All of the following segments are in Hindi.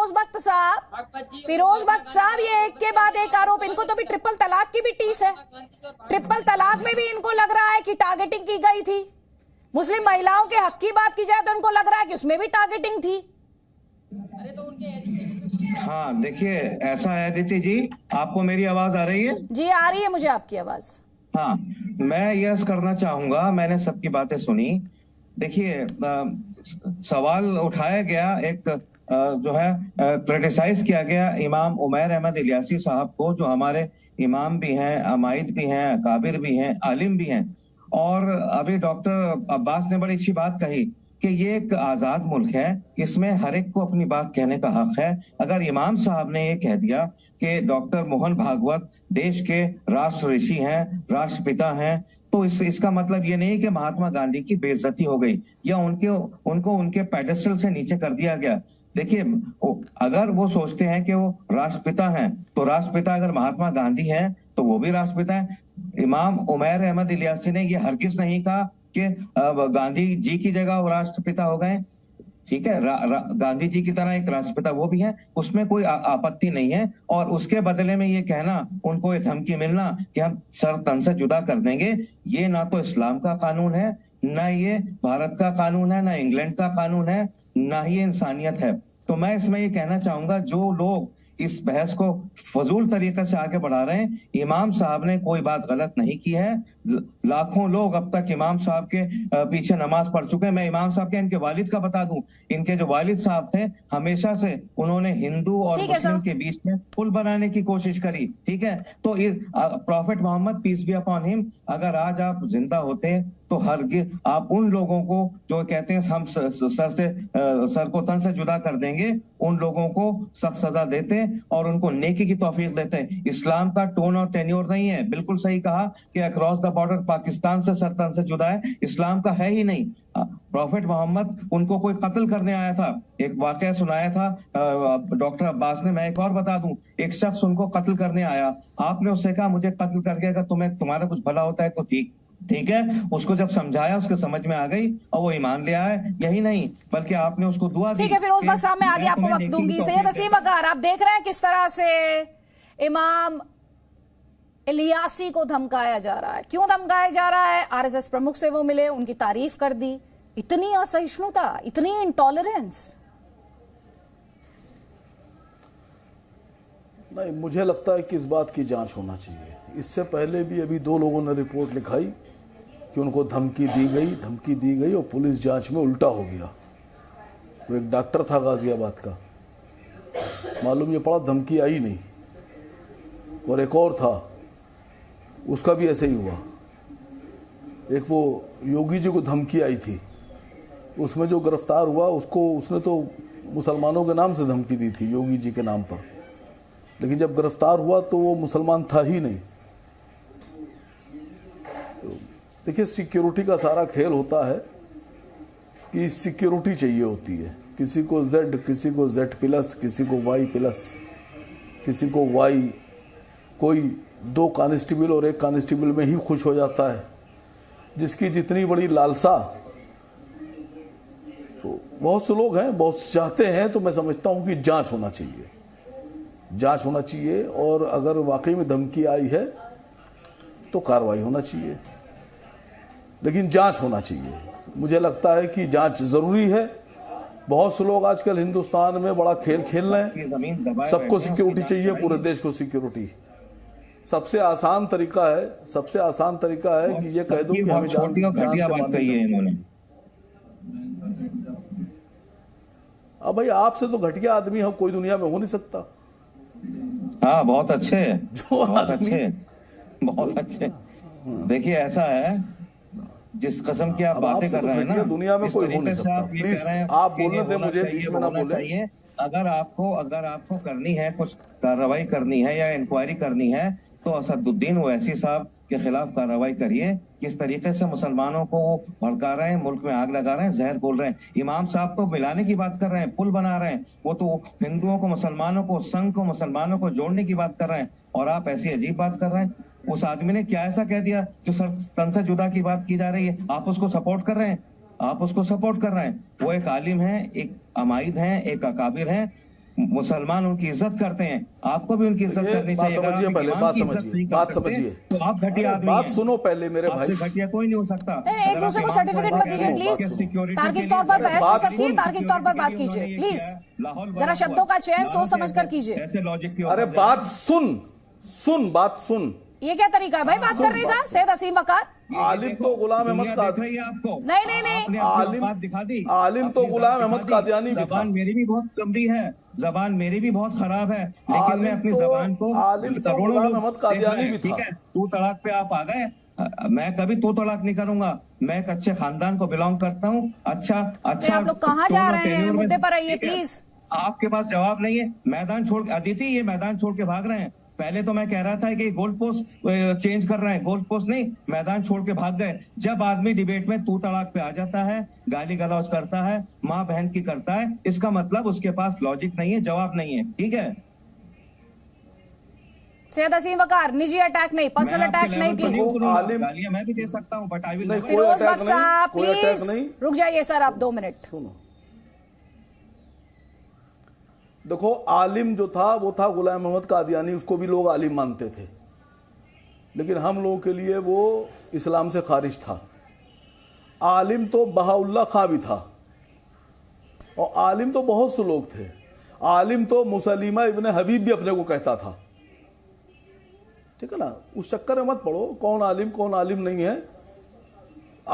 फिरोज बख्त साहब, ये एक के बाद एक आरोप, इनको तो भी ट्रिपल तलाक की भी टीस है। ट्रिपल तलाक में भी इनको लग रहा है कि टारगेटिंग की गई थी। मुस्लिम महिलाओं के हक की बात की जाए तो उनको लग रहा है कि उसमें भी टारगेटिंग थी। हाँ देखिए, ऐसा है अदिति जी, आपको मेरी आवाज आ रही है? जी आ रही है मुझे आपकी आवाज। हाँ, मैं यस करना चाहूंगा, मैंने सबकी बातें सुनी। देखिए, सवाल उठाया गया, एक जो है क्रिटिसाइज किया गया इमाम उमैर अहमद इलियासी साहब को, जो हमारे इमाम भी हैं, अमाइद भी हैं, काबिर भी हैं, आलिम भी हैं। और अभी डॉक्टर अब्बास ने बड़ी अच्छी बात कही कि ये एक आजाद मुल्क है, इसमें हर एक को अपनी बात कहने का हक है। अगर इमाम साहब ने ये कह दिया कि डॉक्टर मोहन भागवत देश के राष्ट्र ऋषि हैं, राष्ट्रपिता हैं, तो इसका मतलब ये नहीं कि महात्मा गांधी की बेइज्जती हो गई या उनको उनके पेडेस्टल से नीचे कर दिया गया। देखिए, अगर वो सोचते हैं कि वो राष्ट्रपिता हैं, तो राष्ट्रपिता अगर महात्मा गांधी हैं तो वो भी राष्ट्रपिता हैं। इमाम उमैर अहमद इलियासी ने ये हरगिज नहीं कहा कि गांधी जी की जगह वो राष्ट्रपिता हो गए। ठीक है, गांधी जी की तरह एक राष्ट्रपिता वो भी है, उसमें कोई आपत्ति नहीं है। और उसके बदले में ये कहना, उनको एक धमकी मिलना कि हम सर तन से जुदा कर देंगे, ये ना तो इस्लाम का कानून है, ना ये भारत का कानून है, ना इंग्लैंड का कानून है, ना ही इंसानियत है। तो मैं इसमें ये कहना चाहूंगा, जो लोग इस बहस को फजूल तरीके से आगे बढ़ा रहे हैं, इमाम साहब ने कोई बात गलत नहीं की है। लाखों लोग अब तक इमाम साहब के पीछे नमाज पढ़ चुके हैं। मैं इमाम साहब के, इनके वालिद का बता दूं, इनके जो वालिद साहब थे, हमेशा से उन्होंने हिंदू और मुस्लिम के बीच में पुल बनाने की कोशिश करी। ठीक है, तो prophet Muhammad peace be upon him, अगर आज आप जिंदा होते तो हरगिज़ आप उन लोगों को जो कहते हैं हम सर को तन से जुदा कर देंगे, उन लोगों को सख्त सजा देते और उनको नेकी की तौफीक देते। इस्लाम का टोन और टेन्योर नहीं है। बिल्कुल सही कहा कि अक्रॉस द बॉर्डर पाकिस्तान से सर तन से जुदा है, इस्लाम का है ही नहीं। प्रॉफेट मोहम्मद, उनको कोई कत्ल करने आया था, एक वाकया सुनाया था डॉक्टर अब्बास ने। मैं एक और बता दूं, एक शख्स उनको कत्ल करने आया, आपने उससे कहा मुझे कत्ल करके अगर तुम्हारा कुछ भला होता है तो ठीक है। उसको जब समझाया, उसके समझ में आ गई और वो ईमान ले आया। यही नहीं, बल्कि आपने उसको दुआ दी। ठीक है फिरोज बख्त साहब, मैं आगे आपको वक्त दूंगी। सैयद असीम अकार, आप देख रहे हैं किस तरह से इमाम इलियासी को धमकाया जा रहा है। क्यों धमकाया जा रहा है? आरएसएस प्रमुख से वो मिले, उनकी तारीफ कर दी। इतनी असहिष्णुता, इतनी इंटॉलरेंस। नहीं, मुझे लगता है कि इस बात की जांच होना चाहिए। इससे पहले भी अभी 2 लोगों ने रिपोर्ट लिखाई कि उनको धमकी दी गई और पुलिस जांच में उल्टा हो गया। वो एक डॉक्टर था गाजियाबाद का, मालूम ये पड़ा धमकी आई नहीं। और एक और था, उसका भी ऐसे ही हुआ। एक वो योगी जी को धमकी आई थी, उसमें जो गिरफ्तार हुआ उसने तो मुसलमानों के नाम से धमकी दी थी, योगी जी के नाम पर, लेकिन जब गिरफ्तार हुआ तो वो मुसलमान था ही नहीं। देखिए, सिक्योरिटी का सारा खेल होता है कि सिक्योरिटी चाहिए होती है। किसी को Z, किसी को Z+, किसी को Y+, किसी को Y। कोई 2 कांस्टेबल और 1 कांस्टेबल में ही खुश हो जाता है। जिसकी जितनी बड़ी लालसा, तो बहुत से लोग हैं, बहुत चाहते हैं। तो मैं समझता हूं कि जांच होना चाहिए और अगर वाकई में धमकी आई है तो कार्रवाई होना चाहिए, लेकिन जांच होना चाहिए। मुझे लगता है कि जांच जरूरी है। बहुत से लोग आजकल हिंदुस्तान में बड़ा खेल खेल रहे हैं। सबको सिक्योरिटी चाहिए, पूरे देश को सिक्योरिटी। सबसे आसान तरीका है कि ये कह दो कि हमें अब भाई, आपसे तो घटिया आदमी हम कोई दुनिया में हो नहीं सकता। हाँ, बहुत अच्छे, जो बहुत अच्छे। देखिए, ऐसा है, जिस कसम की आप बातें कर रहे हैं ना, दुनिया में कोई हो नहीं सकता। प्लीज आप बोलने दें मुझे, बीच में ना बोले। अगर आपको करनी है, कुछ कार्रवाई करनी है या इंक्वायरी करनी है, तो असदुद्दीन ओवैसी साहब के खिलाफ कार्रवाई करिए। किस तरीके से मुसलमानों को वो भड़का रहे हैं, मुल्क में आग लगा रहे हैं, जहर बोल रहे हैं। इमाम साहब तो मिलाने की बात कर रहे हैं, पुल बना रहे हैं। वो तो हिंदुओं को, मुसलमानों को, संघ को, मुसलमानों को जोड़ने की बात कर रहे हैं, और आप ऐसी अजीब बात कर रहे हैं। उस आदमी ने क्या ऐसा कह दिया जो सर तन से जुदा की बात की जा रही है? आप उसको सपोर्ट कर रहे हैं। वो एक आलिम है, एक अमाइद है, एक अकाबिर है, मुसलमान उनकी इज्जत करते हैं, आपको भी उनकी इज्जत करनी चाहिए। बात समझिए, पहले बात समझिए, बात समझिए, तो आप घटिया आदमी बात हैं। सुनो पहले मेरे भाई। आपसे घटिया कोई नहीं हो सकता। एक दूसरे को सर्टिफिकेट मत दीजिए प्लीज, तार्किक तौर पर बहस हो सकती है, तार्किक तौर पर बात कीजिए प्लीज, जरा शब्दों का चयन सोच समझ कर कीजिए। ऐसे लॉजिक की अरे बात सुन, बात सुन। ये क्या तरीका है भाई बात करने का? सैयद असीम वकार, आलिम तो गुलाम अहमद कादियानी आपको नहीं, आलिम दिखा दी। आलिम तो गुलाम अहमद कादियानी भी था। जबान मेरी भी बहुत गंदी है, जबान मेरी भी बहुत खराब है, लेकिन मैं अपनी जबान को करोड़ों गुलाम अहमद कादियानी भी ठीक था। है, तू तड़ाक पे आप आ गए, मैं कभी तू तड़ाक नहीं करूंगा। मैं एक अच्छे खानदान को बिलोंग करता हूँ। अच्छा आप लोग कहाँ जा रहे हैं? मुद्दे पर आइए प्लीज। आपके पास जवाब नहीं है, मैदान छोड़, अदिति ये मैदान छोड़ के भाग रहे हैं। पहले तो मैं कह रहा था कि गोल पोस्ट चेंज कर रहे हैं, गोल पोस्ट नहीं, मैदान छोड़ के भाग गए। जब आदमी डिबेट में तू तड़ाक पे आ जाता है, गाली गलौज करता है, माँ बहन की करता है, इसका मतलब उसके पास लॉजिक नहीं है, जवाब नहीं है। ठीक है सैयद असीम वकार, निजी अटैक नहीं, पर्सनल अटैक्स नहीं प्लीज। गालियां मैं भी दे सकता हूँ, but I will Firoz Bhatt साहब प्लीज रुक जाइए सर, आप 2 मिनट। सुनो, देखो आलिम जो था वो था गुलाम अहमद कादियानी, उसको भी लोग आलिम मानते थे, लेकिन हम लोगों के लिए वो इस्लाम से खारिज था। आलिम तो बहाउल्लाह खां भी था, और आलिम तो बहुत से लोग थे। आलिम तो मुसलिमा इब्ने हबीब भी अपने को कहता था। ठीक है ना, उस चक्कर में मत पड़ो कौन आलिम नहीं है।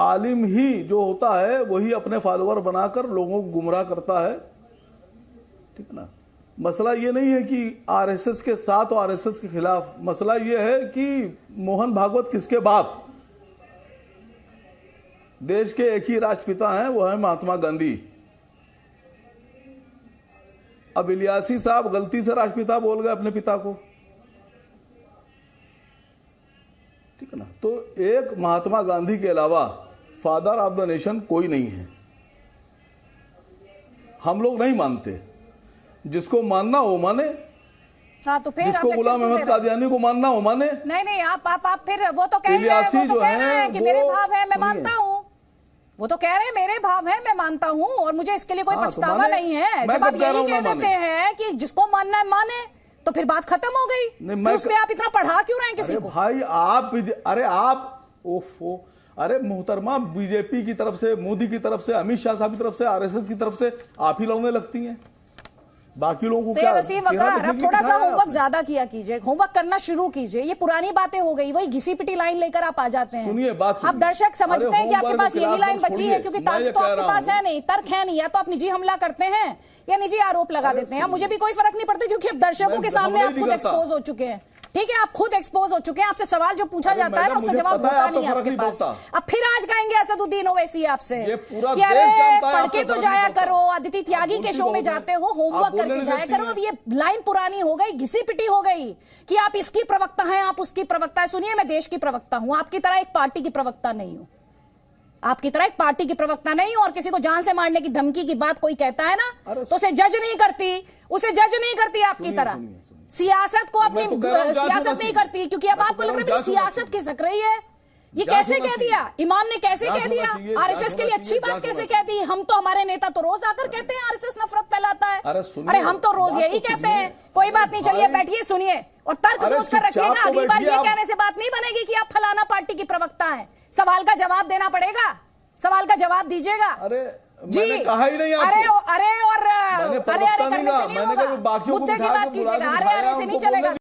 आलिम ही जो होता है वही अपने फॉलोअर बनाकर लोगों को गुमराह करता है। ठीक है ना, मसला ये नहीं है कि आरएसएस के साथ और आरएसएस के खिलाफ, मसला ये है कि मोहन भागवत किसके बाप। देश के एक ही राष्ट्रपिता हैं, वो है महात्मा गांधी। अब इलियासी साहब गलती से राष्ट्रपिता बोल गए अपने पिता को। ठीक है ना, तो एक महात्मा गांधी के अलावा फादर ऑफ द नेशन कोई नहीं है। हम लोग नहीं मानते, जिसको मानना हो माने। हाँ तो फिर जिसको गुलाम अहमद कादियानी को मानना हो माने। नहीं आप फिर वो तो कह रहे हैं कि मेरे भाव है मैं मानता हूँ, वो तो कह रहे हैं मेरे भाव है मैं मानता हूँ, और मुझे इसके लिए कोई पछतावा नहीं है। जब आप यही कह देते हैं कि जिसको मानना है माने, तो फिर बात खत्म हो गई। तो उसमें आप इतना पढ़ा क्यों रहे हैं किसी को? भाई अरे मोहतरमा, बीजेपी की तरफ से, मोदी की तरफ से, अमित शाह साहब की तरफ से, आरएसएस की तरफ से आप ही लौंगे लगती हैं। बाकी लोगों को क्या? अब थोड़ा सा होमवर्क ज्यादा किया कीजिए, होमवर्क करना शुरू कीजिए। ये पुरानी बातें हो गई, वही घिसी पिटी लाइन लेकर आप आ जाते हैं। सुनिए बात, आप दर्शक समझते हैं कि आपके पास यही लाइन बची है, क्योंकि तर्क तो आपके पास है नहीं, तर्क है नहीं। या तो आप निजी हमला करते हैं या निजी आरोप लगा देते हैं। मुझे भी कोई फर्क नहीं पड़ता, क्योंकि अब दर्शकों के सामने आप खुद एक्सपोज हो चुके हैं। ठीक है, आप खुद एक्सपोज हो चुके हैं। आपसे सवाल जो पूछा जाता है ना, उसका जवाब होता नहीं है आपके पास। अब फिर आज कहेंगे असदुद्दीन ओवैसी आपसे कि अरे पढ़ के तो जाया करो, अदिति त्यागी के शो में जाते हो, होमवर्क करके जाया करो। अब ये लाइन पुरानी हो गई, घिसी पिटी हो गई कि आप इसकी प्रवक्ता हैं, आप उसकी प्रवक्ता है। सुनिए, मैं देश की प्रवक्ता हूं, आपकी तरह एक पार्टी की प्रवक्ता नहीं हूं। आपकी तरह एक पार्टी की प्रवक्ता नहीं हूं। और किसी को जान से मारने की धमकी की बात कोई कहता है ना, तो उसे जज नहीं करती आपकी तरह। सियासत को अपनी सियासत नहीं करती, क्योंकि अब आपको लग रहा है सियासत खिसक रही है। ये कैसे कह दिया इमाम ने, कैसे कह दिया आरएसएस के लिए अच्छी बात कैसे कह दी? हम तो, हमारे नेता तो रोज आकर कहते हैं आरएसएस नफरत फैलाता है। अरे हम तो रोज यही कहते हैं। कोई बात नहीं, चलिए बैठिए, सुनिए और तर्क सोच कर रखिएगा। अगली बार ये कहने से बात नहीं बनेगी कि आप फलाना पार्टी की प्रवक्ता है। सवाल का जवाब देना पड़ेगा, सवाल का जवाब दीजिएगा। जी कहा ही नहीं आपको। अरे करने से नहीं होगा, मुद्दे की बात कीजिएगा। अरे से नहीं चलेगा।